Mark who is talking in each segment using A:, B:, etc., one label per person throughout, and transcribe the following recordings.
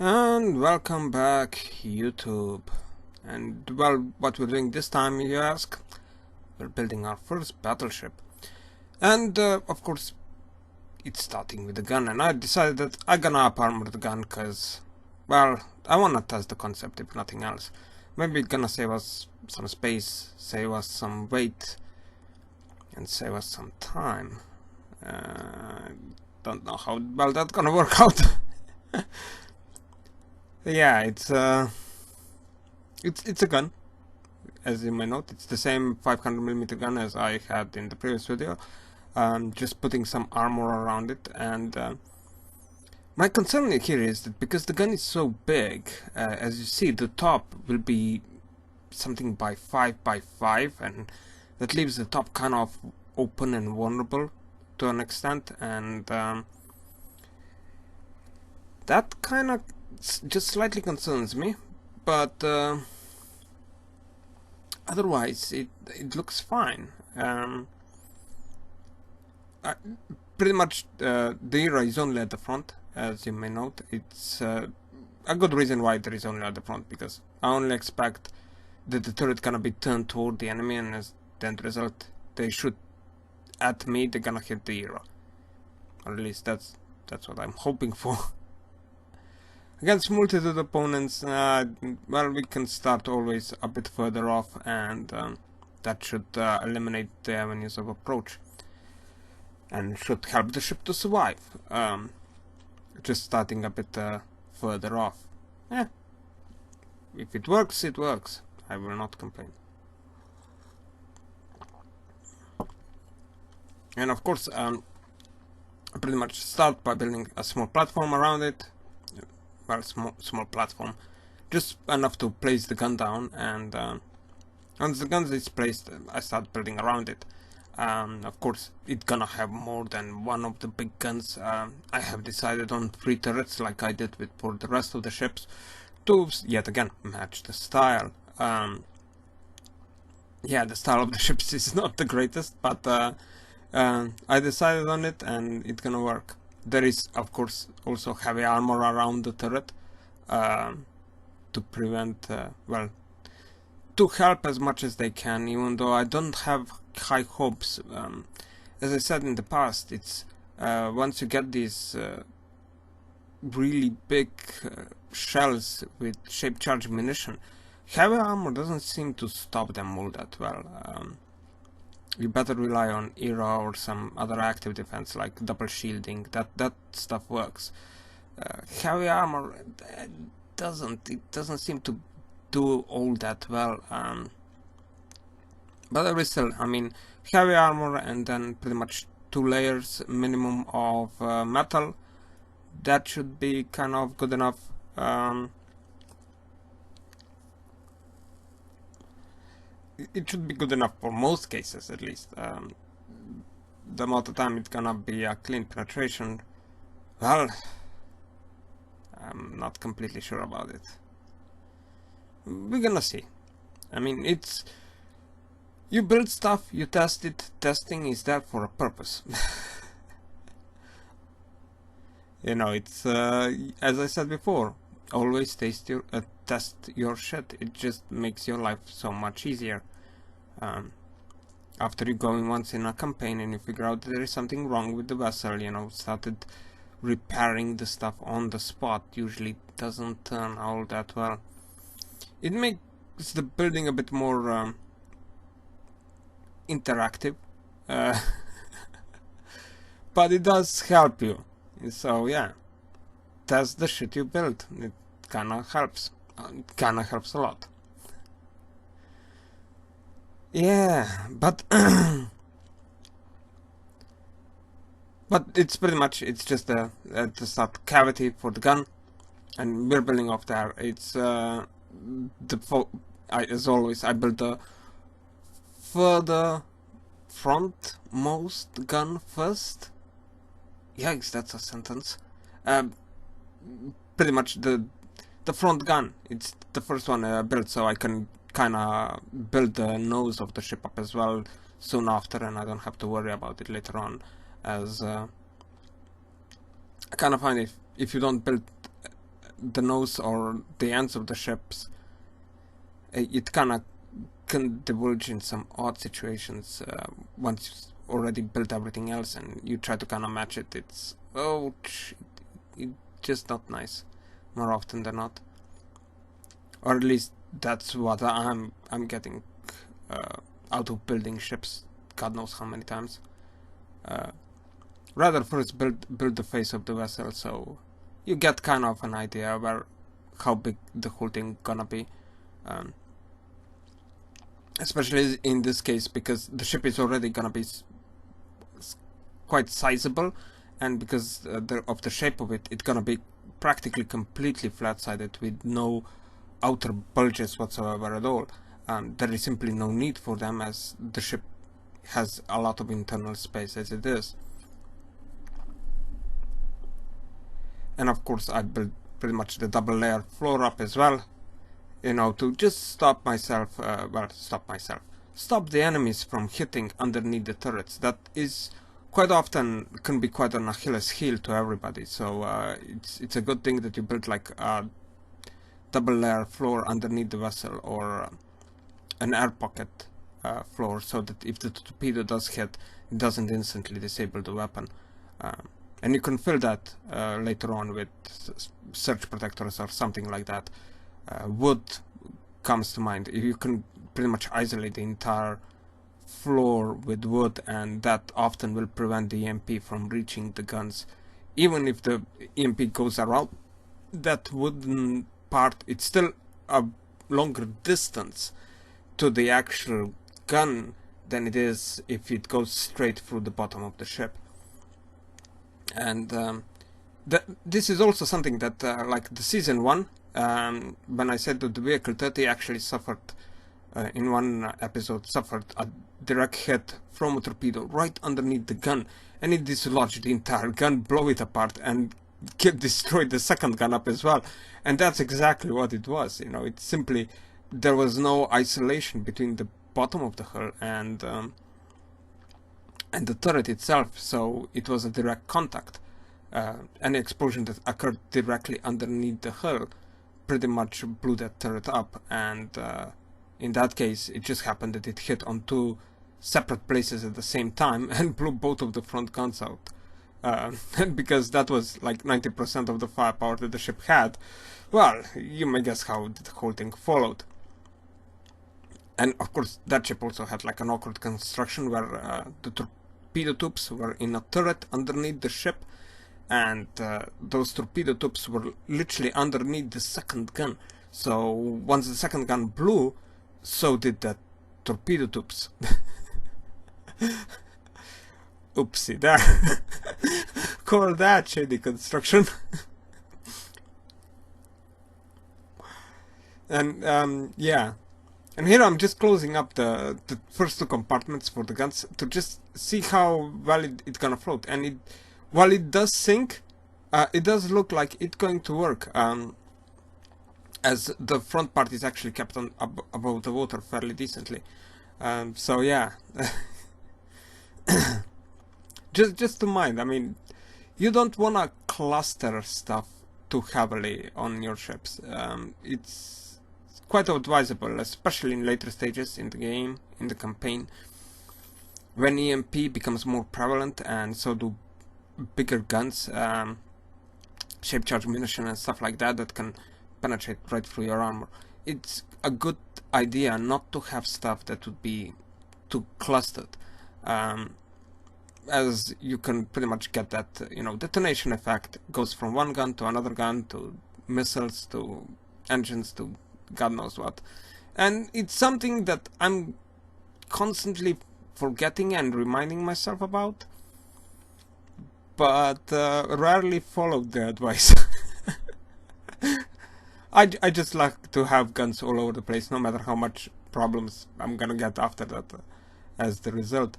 A: And welcome back, YouTube. And well, what we're doing this time, you ask? We're building our first battleship. And of course, it's starting with the gun. And I decided that I'm gonna up armor the gun because, well, I wanna test the concept if nothing else. Maybe it's gonna save us some space, save us some weight, and save us some time. Don't know how well that's gonna work out. Yeah, it's a gun, as you may note. It's the same 500mm gun as I had in the previous video. Just putting some armor around it, and my concern here is that because the gun is so big, as you see, the top will be something by 5 by 5, and that leaves the top kind of open and vulnerable to an extent, and that kind of just slightly concerns me, but otherwise it looks fine. Pretty much the era is only at the front, as you may note. It's a good reason why there is only at the front, because I only expect that the turret gonna be turned toward the enemy, and as the end result they shoot at me, they're gonna hit the era. Or at least that's what I'm hoping for. Against multitude opponents, well, we can start always a bit further off, and that should eliminate the avenues of approach, and should help the ship to survive. Just starting a bit further off. If it works, it works. I will not complain. And of course, pretty much start by building a small platform around it. Well, small platform, just enough to place the gun down, and once the gun is placed, I start building around it. Of course, it's gonna have more than one of the big guns. I have decided on 3 turrets, like I did for the rest of the ships, to yet again match the style. Yeah, the style of the ships is not the greatest, but I decided on it, and it's gonna work. There is, of course, also heavy armor around the turret to prevent, well, to help as much as they can, even though I don't have high hopes. As I said in the past, it's once you get these really big shells with shape charge munition, heavy armor doesn't seem to stop them all that well. You better rely on ERA or some other active defense like double shielding. That stuff works. Heavy armor doesn't seem to do all that well. But there is still, I mean, heavy armor and then pretty much 2 layers minimum of metal. That should be kind of good enough. It should be good enough for most cases, at least. The amount of time it's gonna be a clean penetration, well, I'm not completely sure about it. We're gonna see. I mean, it's... You build stuff, you test it. Testing is there for a purpose. You know, it's, as I said before, always test your shit. It just makes your life so much easier. After you go in once in a campaign and you figure out there is something wrong with the vessel, you know, started repairing the stuff on the spot usually doesn't turn all that well. It makes the building a bit more interactive, but it does help you. So yeah, test the shit you build. It kinda helps. It kinda helps a lot. Yeah, but but it's pretty much, it's just the start cavity for the gun, and we're building off there. It's as always, I build the further frontmost gun first. Yikes, that's a sentence. Pretty much the front gun. It's the first one I built, so I can kinda build the nose of the ship up as well soon after, and I don't have to worry about it later on, as I kinda find if you don't build the nose or the ends of the ships, it kind of can divulge in some odd situations once you already built everything else and you try to kind of match it. It's it's just not nice more often than not, or at least that's what I'm getting out of building ships. God knows how many times. Rather first build the face of the vessel, so you get kind of an idea about how big the whole thing gonna be. Especially in this case, because the ship is already gonna be quite sizable, and because of the shape of it, it's gonna be practically completely flat-sided with no outer bulges whatsoever at all. There is simply no need for them, as the ship has a lot of internal space as it is. And of course I built pretty much the double layer floor up as well, you know, to just stop the enemies from hitting underneath the turrets. That is quite often can be quite an Achilles heel to everybody, so it's a good thing that you built like a double layer floor underneath the vessel, or an air pocket floor, so that if the torpedo does hit, it doesn't instantly disable the weapon. And you can fill that later on with surge protectors or something like that. Wood comes to mind. You can pretty much isolate the entire floor with wood, and that often will prevent the EMP from reaching the guns. Even if the EMP goes around that wooden part, it's still a longer distance to the actual gun than it is if it goes straight through the bottom of the ship. And this is also something that, like the season 1, when I said that the vehicle 30 actually suffered, in one episode, suffered a direct hit from a torpedo right underneath the gun, and it dislodged the entire gun, blew it apart, and destroyed the second gun up as well. And that's exactly what it was. You know, it's simply, there was no isolation between the bottom of the hull and the turret itself, so it was a direct contact. Any explosion that occurred directly underneath the hull pretty much blew that turret up, and in that case it just happened that it hit on two separate places at the same time and blew both of the front guns out. And because that was like 90% of the firepower that the ship had, well, you may guess how the whole thing followed. And of course that ship also had like an awkward construction where the torpedo tubes were in a turret underneath the ship, and those torpedo tubes were literally underneath the second gun. So once the second gun blew, so did the torpedo tubes. Oopsie there. Call that shady construction. And yeah. And here I'm just closing up the first two compartments for the guns to just see how well it's gonna float. And while it does sink, it does look like it's going to work, as the front part is actually kept on above the water fairly decently. So yeah, just to mind. I mean, you don't wanna cluster stuff too heavily on your ships. It's quite advisable, especially in later stages in the game, in the campaign, when EMP becomes more prevalent, and so do bigger guns, shape charge munition and stuff like that, that can penetrate right through your armor. It's a good idea not to have stuff that would be too clustered, as you can pretty much get that, you know, detonation effect goes from one gun to another gun to missiles to engines to God knows what. And it's something that I'm constantly forgetting and reminding myself about, but rarely followed the advice. I just like to have guns all over the place, no matter how much problems I'm gonna get after that as the result,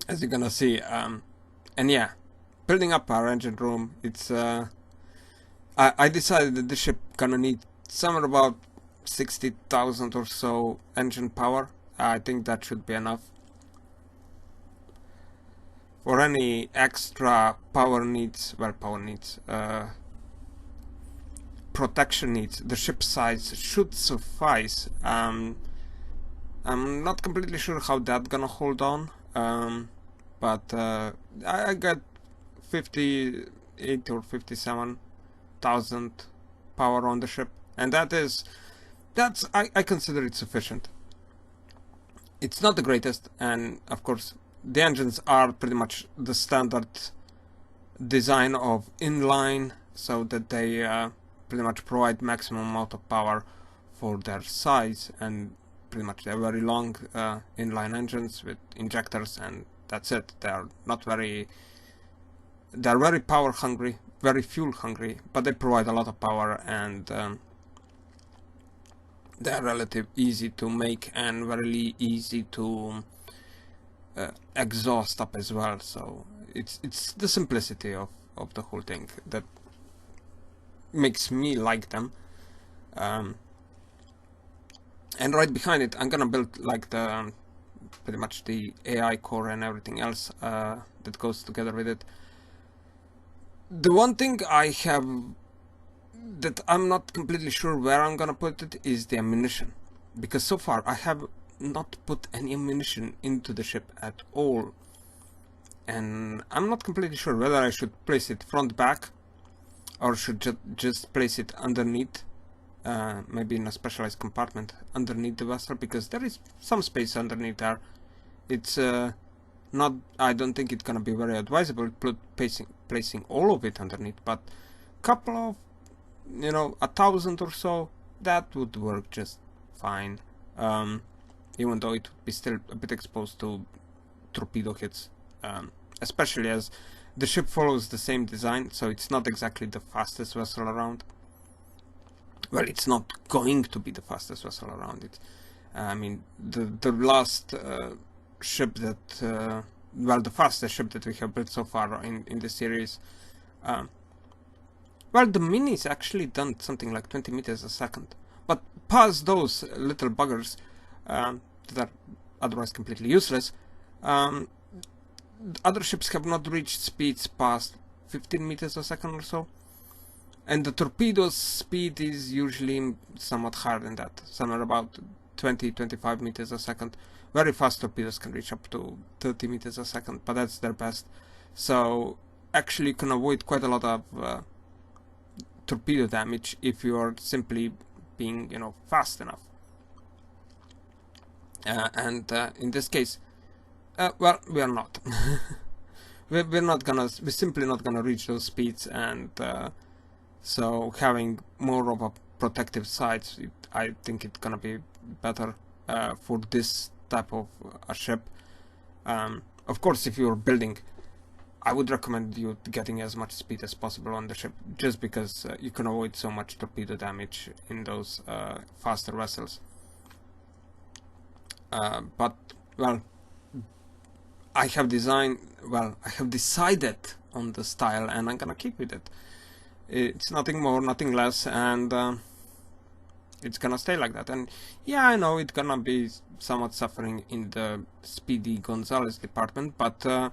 A: as you're gonna see. And yeah, building up our engine room, it's I decided that the ship gonna need somewhere about 60,000 or so engine power. I think that should be enough. For any extra power needs, well, protection needs, the ship size should suffice. I'm not completely sure how that's gonna hold on, but I got 58 or 57,000 power on the ship, and I consider it sufficient. It's not the greatest, and of course the engines are pretty much the standard design of inline, so that they pretty much provide maximum amount of power for their size, and pretty much they're very long inline engines with injectors, and that's it. They're very power hungry, very fuel hungry, but they provide a lot of power, and they're relatively easy to make and very easy to exhaust up as well. So it's the simplicity of the whole thing that makes me like them. And right behind it, I'm gonna build like the pretty much the AI core and everything else that goes together with it. The one thing I have that I'm not completely sure where I'm gonna put it is the ammunition, because so far I have not put any ammunition into the ship at all, and I'm not completely sure whether I should place it front back or should just place it underneath, maybe in a specialized compartment underneath the vessel, because there is some space underneath there. It's not, I don't think it's gonna be very advisable placing all of it underneath, but couple of, 1,000 or so, that would work just fine, even though it would be still a bit exposed to torpedo hits, especially as the ship follows the same design, so it's not exactly the fastest vessel around. Well, it's not going to be the fastest vessel around it. I mean, the last ship that, well, the fastest ship that we have built so far in the series, well, the Mini's actually done something like 20 meters a second. But past those little buggers that are otherwise completely useless, other ships have not reached speeds past 15 meters a second or so. And the torpedo's speed is usually somewhat higher than that, somewhere about 20-25 meters a second. Very fast torpedoes can reach up to 30 meters a second, but that's their best. So actually you can avoid quite a lot of torpedo damage if you are simply being, fast enough. And in this case, well, we are not. We're simply not gonna reach those speeds, and so having more of a protective sides, I think it's gonna be better for this type of a ship. Of course, if you're building, I would recommend you getting as much speed as possible on the ship, just because you can avoid so much torpedo damage in those faster vessels. But, well, I have decided on the style, and I'm gonna keep with it. It's nothing more, nothing less, and it's gonna stay like that. And yeah, I know it's gonna be somewhat suffering in the Speedy Gonzalez department, but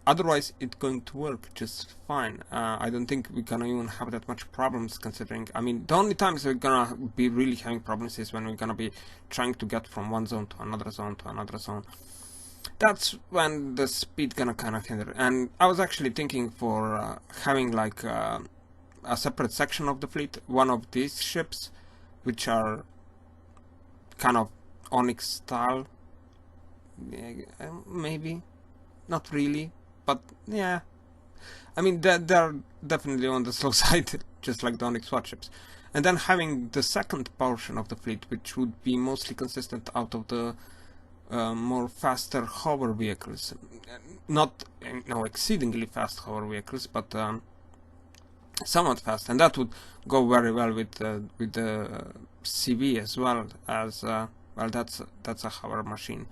A: otherwise it's going to work just fine. I don't think we're gonna even have that much problems, considering, I mean, the only times we're gonna be really having problems is when we're gonna be trying to get from one zone to another zone to another zone. That's when the speed gonna kind of hinder. And I was actually thinking for having like a separate section of the fleet, one of these ships, which are kind of Onyx style, maybe, not really, but yeah, I mean they're definitely on the slow side, just like the Onyx SWAT ships. And then having the second portion of the fleet, which would be mostly consistent out of the more faster hover vehicles, not exceedingly fast hover vehicles, but somewhat fast, and that would go very well with the CV as well, as well, that's a hover machine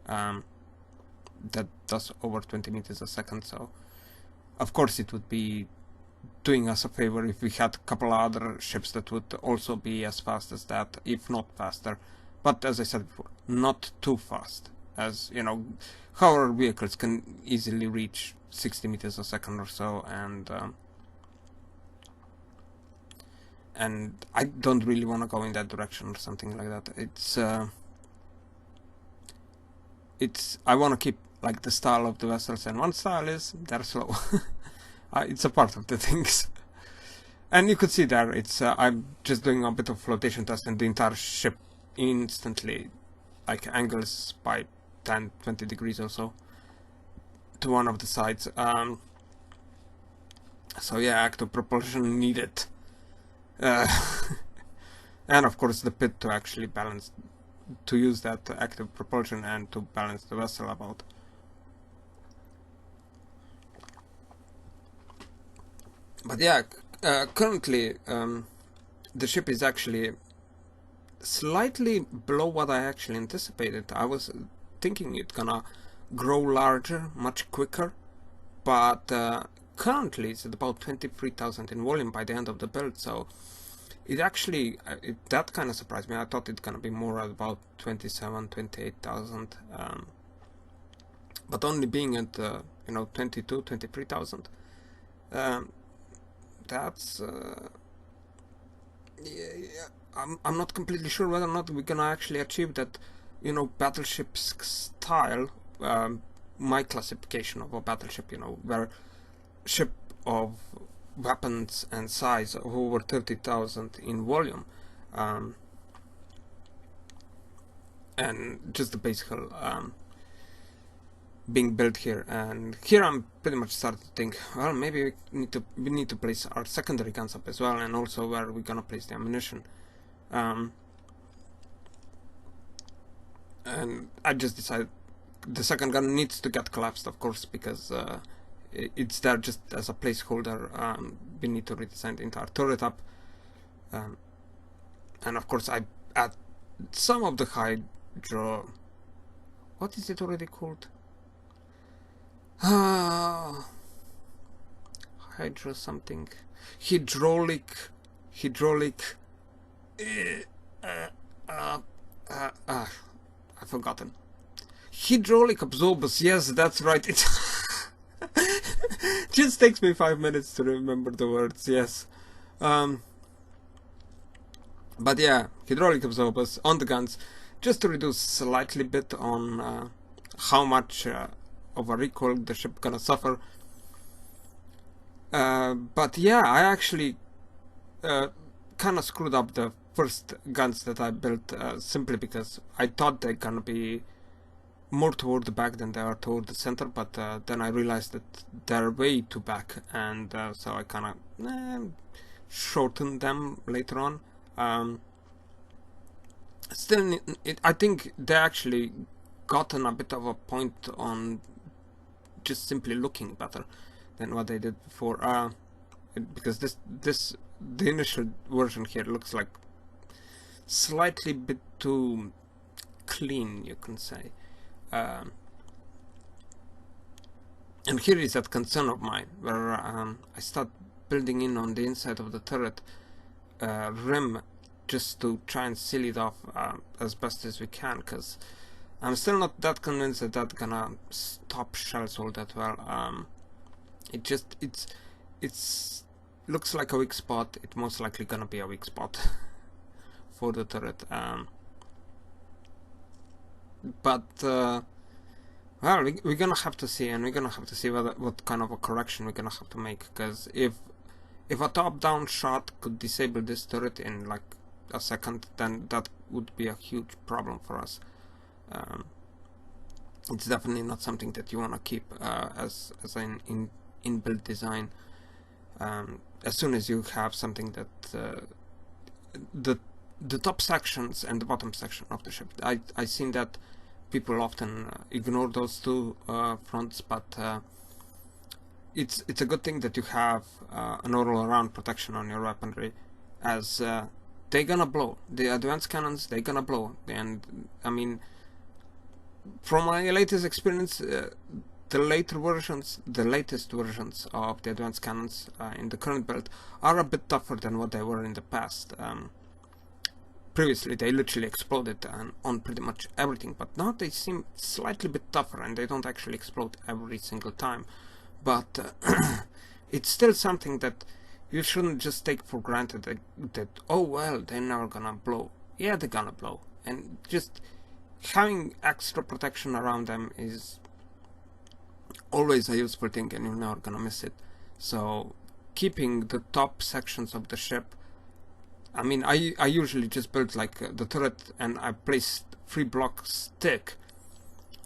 A: that does over 20 meters a second. So of course it would be doing us a favor if we had a couple other ships that would also be as fast as that, if not faster. But as I said before, not too fast, as hover vehicles can easily reach 60 meters a second or so, and and I don't really want to go in that direction or something like that. It's I want to keep like the style of the vessels, and one style is they're slow. It's a part of the things. And you could see there, it's I'm just doing a bit of flotation test, and the entire ship instantly like angles by 10-20 degrees or so to one of the sides. So yeah, active propulsion needed. And of course the pit to actually balance, to use that active propulsion and to balance the vessel about. But yeah, currently the ship is actually slightly below what I actually anticipated. I was thinking it's gonna grow larger much quicker, but currently it's at about 23,000 in volume by the end of the build, so it actually, that kind of surprised me. I thought it's gonna be more at about 27,000-28,000, but only being at 22,000-23,000. That's yeah, I'm not completely sure whether or not we're gonna actually achieve that, battleship style. My classification of a battleship, where ship of weapons and size of over 30,000 in volume, and just the basic being built here. And here I'm pretty much starting to think, well, maybe we need to place our secondary guns up as well, and also where we're gonna place the ammunition. And I just decided the second gun needs to get collapsed, of course, because it's there just as a placeholder. We need to redesign the entire turret up, and of course I add some of the hydro. What is it already called? Hydro something. Hydraulic. I've forgotten. Hydraulic absorbers. Yes, that's right. It just takes me 5 minutes to remember the words. Yes. But yeah, hydraulic absorbers on the guns, just to reduce slightly bit on how much of a recoil the ship gonna suffer. But yeah, I actually kind of screwed up the first guns that I built, simply because I thought they're gonna be more toward the back than they are toward the center, but then I realized that they're way too back, and so I kind of shortened them later on. Still, I think they actually gotten a bit of a point on just simply looking better than what they did before, because the initial version here looks like slightly bit too clean, you can say. And here is that concern of mine, where I start building in on the inside of the turret rim, just to try and seal it off as best as we can, because I'm still not that convinced that that's gonna stop shells all that well. It's looks like a weak spot. It's most likely gonna be a weak spot for the turret. But well, we're gonna have to see, and we're gonna have to see what kind of a correction we're gonna have to make, because if a top-down shot could disable this turret in like a second, then that would be a huge problem for us. It's definitely not something that you want to keep as an in-build design. As soon as you have something that the top sections and the bottom section of the ship, I seen that people often ignore those two fronts, but it's a good thing that you have an all-around protection on your weaponry, as they're gonna blow. The advanced cannons, they're gonna blow. And I mean, from my latest experience, the latest versions of the advanced cannons in the current build are a bit tougher than what they were in the past. Previously they literally exploded on pretty much everything, but now they seem slightly bit tougher, and they don't actually explode every single time. But it's still something that you shouldn't just take for granted that oh well, they're never gonna blow. Yeah, they're gonna blow, and just having extra protection around them is always a useful thing, and you're never gonna miss it. So keeping the top sections of the ship, I mean, I usually just build like the turret, and I placed 3 blocks thick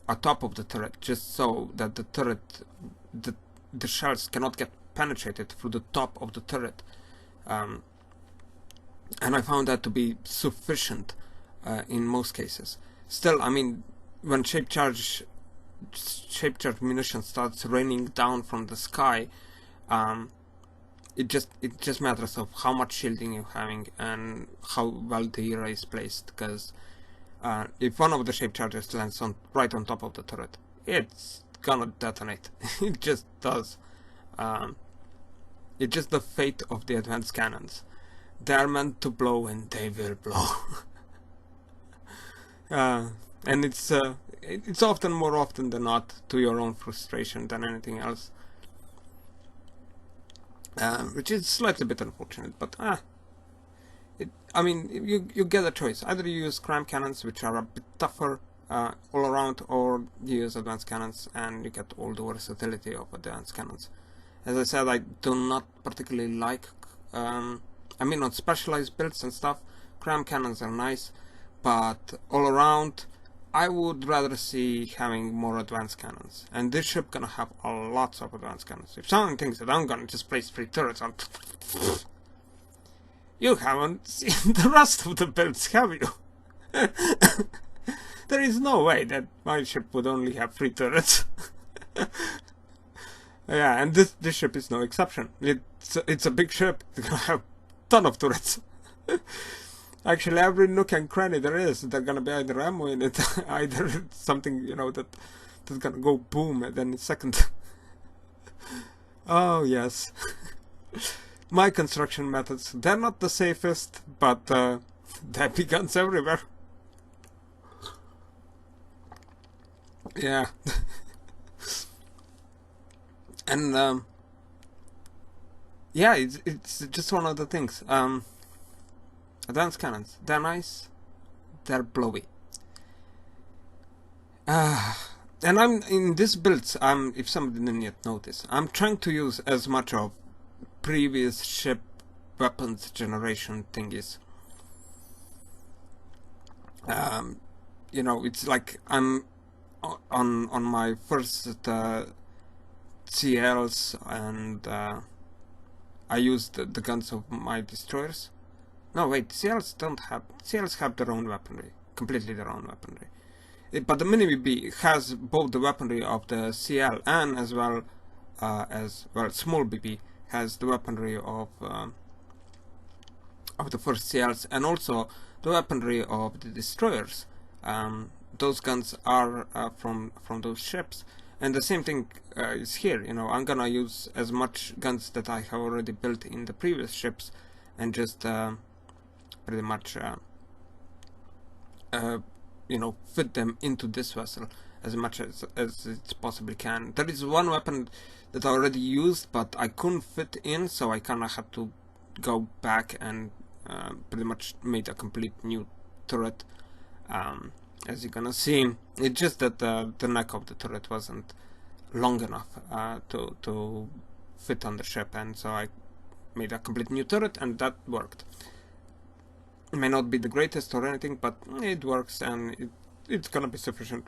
A: atop of the turret, just so that the turret, the shells cannot get penetrated through the top of the turret, and I found that to be sufficient in most cases. Still, I mean, when shape charge munition starts raining down from the sky, it just matters of how much shielding you're having and how well the array is placed. Because if one of the shape charges lands right on top of the turret, it's gonna detonate. It just does. It's just the fate of the advanced cannons. They're meant to blow, and they will blow. And it's often, more often than not, to your own frustration than anything else. Which is slightly bit unfortunate, but I mean, you get a choice. Either you use cram cannons, which are a bit tougher all around, or you use advanced cannons and you get all the versatility of advanced cannons. As I said, I do not particularly like, I mean, on specialized builds and stuff, cram cannons are nice, but all around, I would rather see having more advanced cannons. And this ship gonna have lots of advanced cannons. If someone thinks that I'm gonna just place 3 turrets on, you haven't seen the rest of the builds, have you? There is no way that my ship would only have 3 turrets. Yeah, and this ship is no exception. It's a big ship. It's gonna have a ton of turrets. Actually, every nook and cranny there is, they're gonna be either ammo in it, either something, you know, that's gonna go boom at any second. Oh yes. My construction methods, they're not the safest, but there be guns everywhere. Yeah. And yeah, it's just one of the things. Advanced cannons, they're nice, they're blowy. And I'm in this builds, if somebody didn't yet notice, I'm trying to use as much of previous ship weapons generation thingies. You know, it's like I'm on my first CLs, and I used the guns of my destroyers. No, wait, CLs have their own weaponry, completely their own weaponry. But the Mini BB has both the weaponry of the CL and as well small BB has the weaponry of the first CLs, and also the weaponry of the destroyers. Those guns are from those ships, and the same thing is here. You know, I'm gonna use as much guns that I have already built in the previous ships, and just pretty much you know, fit them into this vessel as much as it possibly can. There is one weapon that I already used, but I couldn't fit in, so I kind of had to go back and pretty much made a complete new turret. As you're gonna see, it's just that the neck of the turret wasn't long enough to fit on the ship, and so I made a complete new turret, and that worked. It may not be the greatest or anything, but it works, and it's gonna be sufficient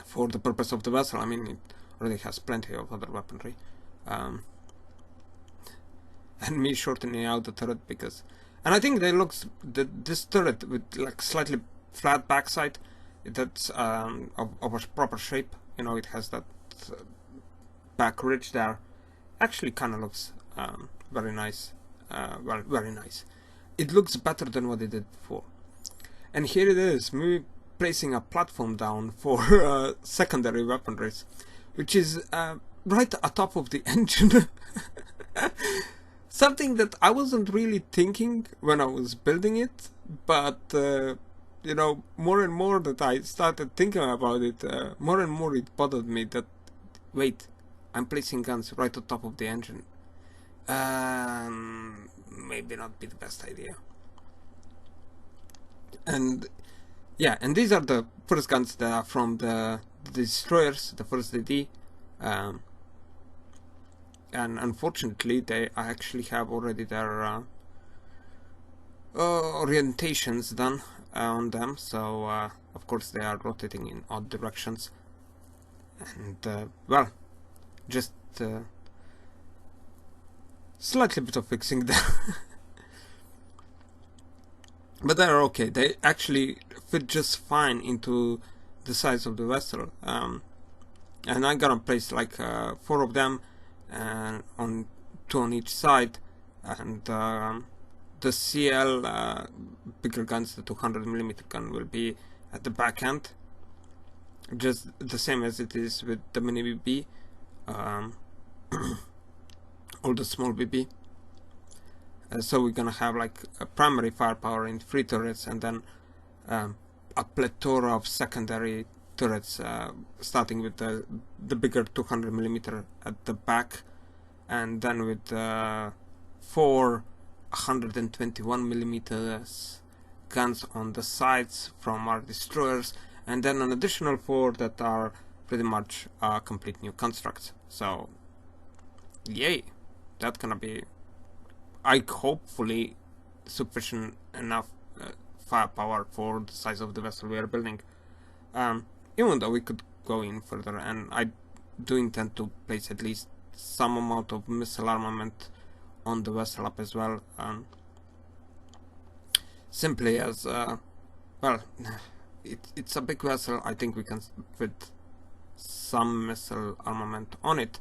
A: for the purpose of the vessel. I mean, it already has plenty of other weaponry. And me shortening out the turret because... And I think this turret with like slightly flat backside, that's of a proper shape. You know, it has that back ridge there. Actually kind of looks very nice. Well, very nice. It looks better than what it did before. And here it is, me placing a platform down for secondary weaponries, which is right atop of the engine. Something that I wasn't really thinking when I was building it, but you know, more and more that I started thinking about it, more and more it bothered me that, wait, I'm placing guns right on top of the engine. maybe not be the best idea. And yeah, and these are the first guns that are from the destroyers, the first DD. And unfortunately, they actually have already their orientations done on them, so of course they are rotating in odd directions. And well, just slightly bit of fixing there. But they're okay. They actually fit just fine into the size of the vessel. And I'm gonna place like 4 of them, and on 2 on each side, and the CL bigger guns, the 200mm gun, will be at the back end, just the same as it is with the mini BB, or the small BB. So we're gonna have like a primary firepower in 3 turrets, and then a plethora of secondary turrets, starting with the bigger 200mm at the back, and then with 4 121mm guns on the sides from our destroyers, and then an additional 4 that are pretty much complete new constructs. So yay, that's gonna be, hopefully, sufficient enough firepower for the size of the vessel we are building. Even though we could go in further, and I do intend to place at least some amount of missile armament on the vessel up as well. Simply as, well, it's a big vessel. I think we can fit some missile armament on it.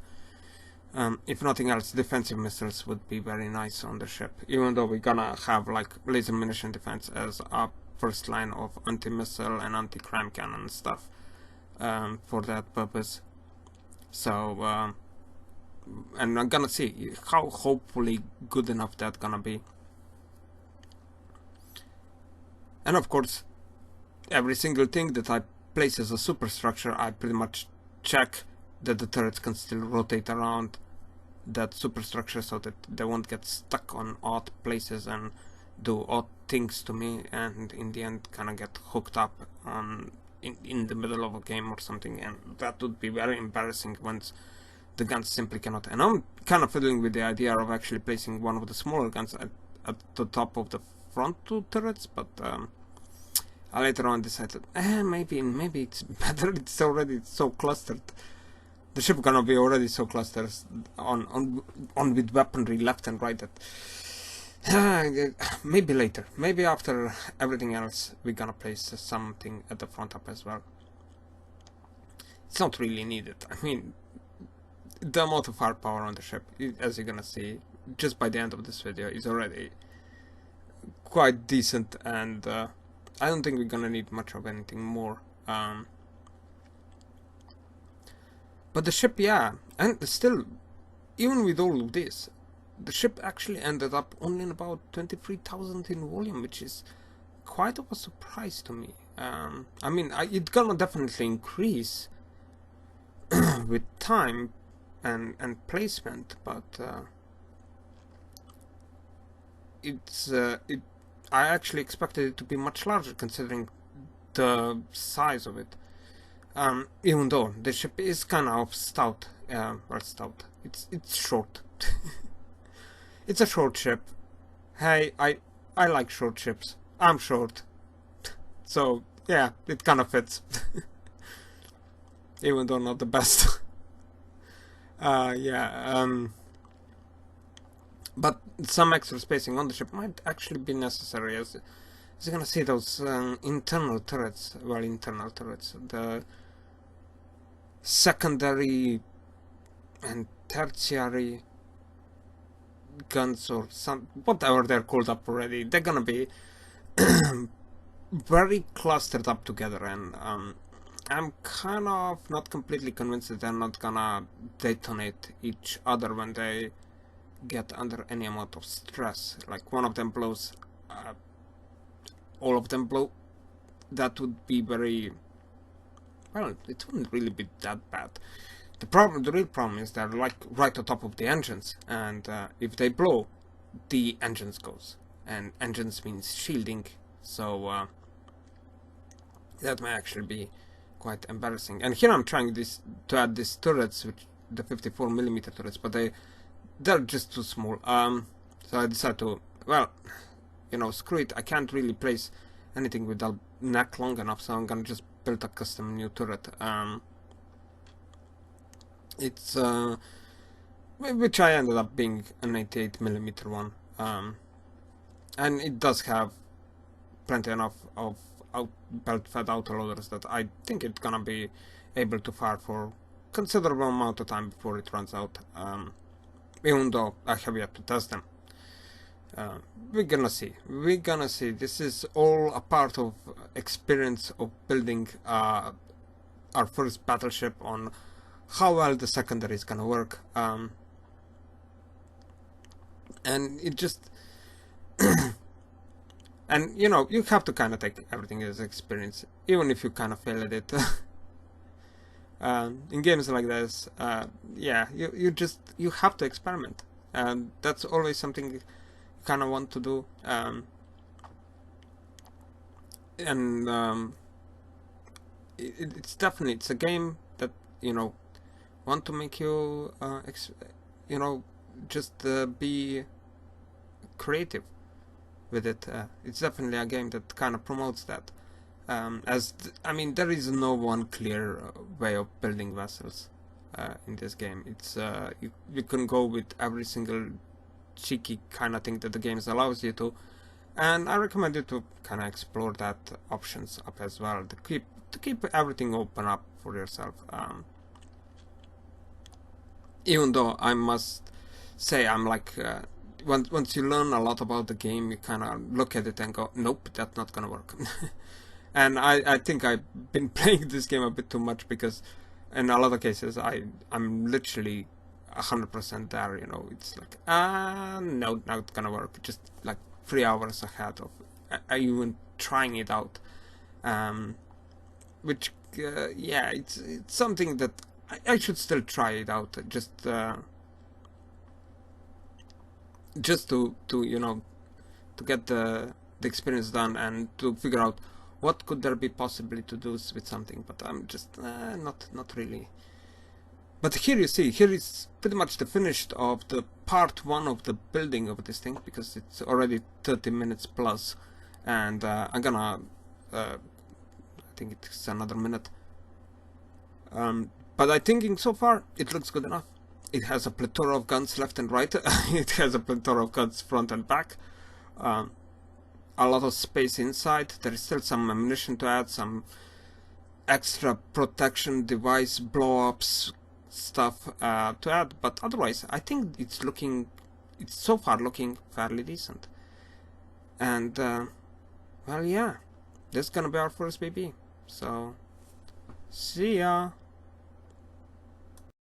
A: If nothing else, defensive missiles would be very nice on the ship, even though we're gonna have like laser munition defense as our first line of anti-missile and anti-crime cannon stuff for that purpose. So and I'm gonna see how hopefully good enough that's gonna be. And of course, every single thing that I place as a superstructure, I pretty much check that the turrets can still rotate around that superstructure, so that they won't get stuck on odd places and do odd things to me, and in the end kind of get hooked up on in the middle of a game or something, and that would be very embarrassing once the guns simply cannot. And I'm kind of fiddling with the idea of actually placing one of the smaller guns at the top of the front 2 turrets, but I later on decided maybe it's better. It's already so clustered. The ship gonna be already so clustered on with weaponry left and right that maybe later, maybe after everything else, we're gonna place something at the front up as well. It's not really needed. I mean, the amount of firepower on the ship, as you're gonna see just by the end of this video, is already quite decent, and I don't think we're gonna need much of anything more. But the ship, yeah, and still, even with all of this, the ship actually ended up only in about 23,000 in volume, which is quite of a surprise to me. I mean, it's gonna definitely increase with time and placement, but I actually expected it to be much larger, considering the size of it. Even though the ship is kind of stout, well, stout. It's short. It's a short ship. Hey, I like short ships. I'm short, so yeah, it kind of fits. Even though not the best. Yeah. But some extra spacing on the ship might actually be necessary, as you're gonna see those internal turrets. Well, internal turrets. The secondary and tertiary guns, or some whatever they're called up already, they're gonna be very clustered up together, and I'm kind of not completely convinced that they're not gonna detonate each other when they get under any amount of stress. Like one of them blows, all of them blow. That would be very, well, it wouldn't really be that bad. The real problem is they're like right on top of the engines, and if they blow, the engines goes, and engines means shielding, so that may actually be quite embarrassing. And here I'm trying to add these turrets, which the 54mm turrets, but they're just too small. So I decided to, well, screw it. I can't really place anything with that neck long enough, so I'm gonna just build a custom new turret. It's which I ended up being an 88mm one, and it does have plenty enough of belt-fed autoloaders that I think it's gonna be able to fire for considerable amount of time before it runs out, even though I have yet to test them. We're gonna see. This is all a part of experience of building our first battleship, on how well the secondary is gonna work, and it just and you have to kind of take everything as experience, even if you kind of fail at it. In games like this, yeah, you have to experiment, and that's always something you kind of want to do. It's a game that want to make you just be creative with it. It's definitely a game that kind of promotes that. I mean, there is no one clear way of building vessels in this game. It's you can go with every single cheeky kind of thing that the game allows you to, and I recommend you to kind of explore that options up as well, to keep everything open up for yourself. Even though I must say, I'm like, once you learn a lot about the game, you kind of look at it and go, nope, that's not gonna work. And I think I've been playing this game a bit too much, because in a lot of cases I'm literally 100% there. It's like, no, not gonna work. Just like 3 hours ahead of even trying it out. Which yeah, it's something that I should still try it out, just to get the experience done, and to figure out what could there be possibly to do with something. But I'm just not really. But here is pretty much the finished of the part 1 of the building of this thing, because it's already 30 minutes plus, and I'm gonna I think it's another minute. But I think so far it looks good enough. It has a plethora of guns left and right. It has a plethora of guns front and back. A lot of space inside. There is still some ammunition to add, some extra protection device blow-ups stuff to add, but otherwise I think it's so far looking fairly decent. And well, yeah, this is gonna be our first BB. So see ya.